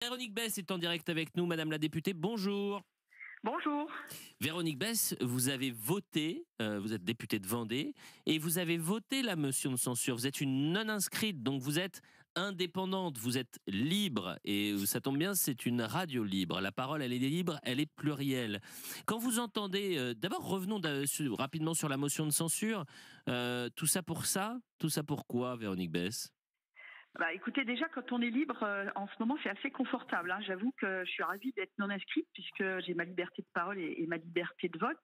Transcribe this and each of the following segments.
Véronique Besse est en direct avec nous, Madame la députée, bonjour. Bonjour. Véronique Besse, vous avez voté, vous êtes députée de Vendée, et vous avez voté la motion de censure. Vous êtes une non-inscrite, donc vous êtes indépendante, vous êtes libre, et ça tombe bien, c'est une radio libre. La parole, elle est libre, elle est plurielle. Quand vous entendez, d'abord revenons rapidement sur la motion de censure, tout ça pourquoi, Véronique Besse? Bah, écoutez, déjà, quand on est libre, en ce moment, c'est assez confortable, hein. J'avoue que je suis ravie d'être non inscrite puisque j'ai ma liberté de parole et ma liberté de vote.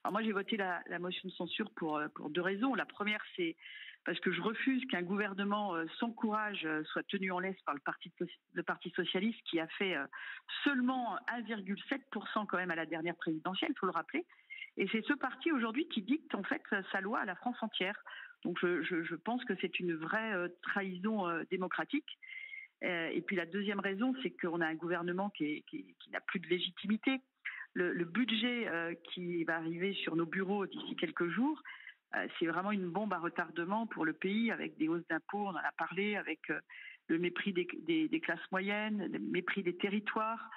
Alors moi, j'ai voté la motion de censure pour deux raisons. La première, c'est parce que je refuse qu'un gouvernement sans courage soit tenu en laisse par le Parti socialiste qui a fait seulement 1,7% quand même à la dernière présidentielle, il faut le rappeler. Et c'est ce parti aujourd'hui qui dicte en fait sa loi à la France entière. Donc je pense que c'est une vraie trahison démocratique. Et puis la deuxième raison, c'est qu'on a un gouvernement qui n'a plus de légitimité. Le budget qui va arriver sur nos bureaux d'ici quelques jours, c'est vraiment une bombe à retardement pour le pays, avec des hausses d'impôts, on en a parlé, avec le mépris des classes moyennes, le mépris des territoires.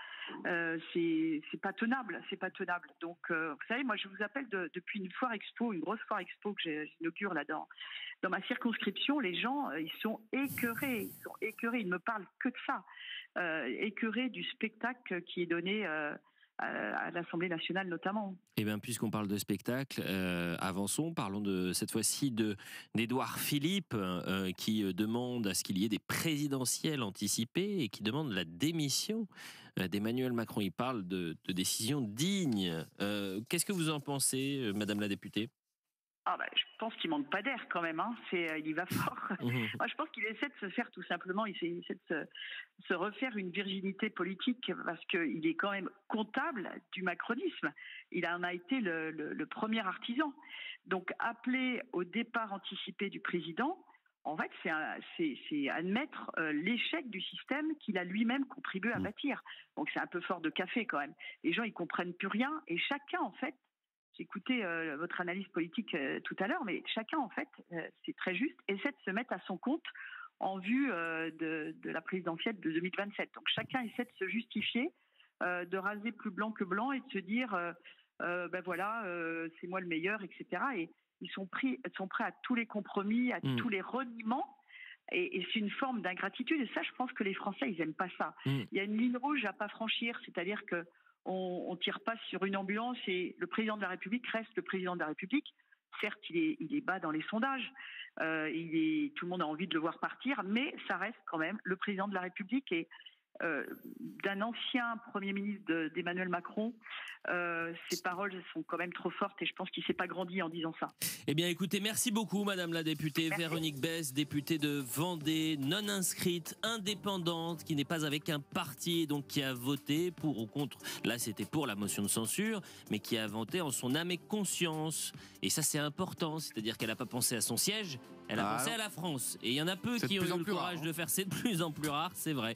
C'est pas tenable, c'est pas tenable. Donc, vous savez, moi, je vous appelle depuis une foire expo, une grosse foire expo que j'inaugure là dans ma circonscription. Les gens, ils sont écœurés, ils ne me parlent que de ça, écœurés du spectacle qui est donné à l'Assemblée nationale notamment. Eh bien, puisqu'on parle de spectacle, avançons. Parlons cette fois-ci d'Édouard Philippe qui demande à ce qu'il y ait des présidentielles anticipées et qui demande la démission d'Emmanuel Macron. Il parle de décisions dignes. Qu'est-ce que vous en pensez, Madame la députée ? Ah bah, je pense qu'il manque pas d'air quand même, hein. Il y va fort. Moi, je pense qu'il essaie de se faire tout simplement, il essaie de se refaire une virginité politique parce qu'il est quand même comptable du macronisme. Il en a été le premier artisan. Donc, appeler au départ anticipé du président, en fait, c'est admettre l'échec du système qu'il a lui-même contribué à bâtir. Donc, c'est un peu fort de café quand même. Les gens, ils comprennent plus rien et chacun, en fait, j'ai écouté votre analyse politique tout à l'heure, mais chacun, en fait, c'est très juste, essaie de se mettre à son compte en vue de la présidentielle de 2027. Donc chacun essaie de se justifier, de raser plus blanc que blanc et de se dire, ben voilà, c'est moi le meilleur, etc. Et ils sont prêts à tous les compromis, à tous les reniements. Et c'est une forme d'ingratitude. Et ça, je pense que les Français, ils n'aiment pas ça. Il y a une ligne rouge à pas franchir, c'est-à-dire que on tire pas sur une ambulance et le président de la République reste le président de la République. Certes, il est bas dans les sondages, tout le monde a envie de le voir partir, mais ça reste quand même le président de la République et d'un ancien Premier ministre d'Emmanuel Macron, ses paroles sont quand même trop fortes et je pense qu'il ne s'est pas grandi en disant ça. Eh bien écoutez, merci beaucoup Madame la députée. Merci. Véronique Besse, députée de Vendée, non inscrite, indépendante, qui n'est pas avec un parti, donc qui a voté pour ou contre, là c'était pour la motion de censure, mais qui a voté en son âme et conscience. Et ça c'est important, c'est-à-dire qu'elle n'a pas pensé à son siège, elle a pensé à la France. Et il y en a peu qui ont eu le courage de faire, c'est de plus en plus rare, c'est vrai.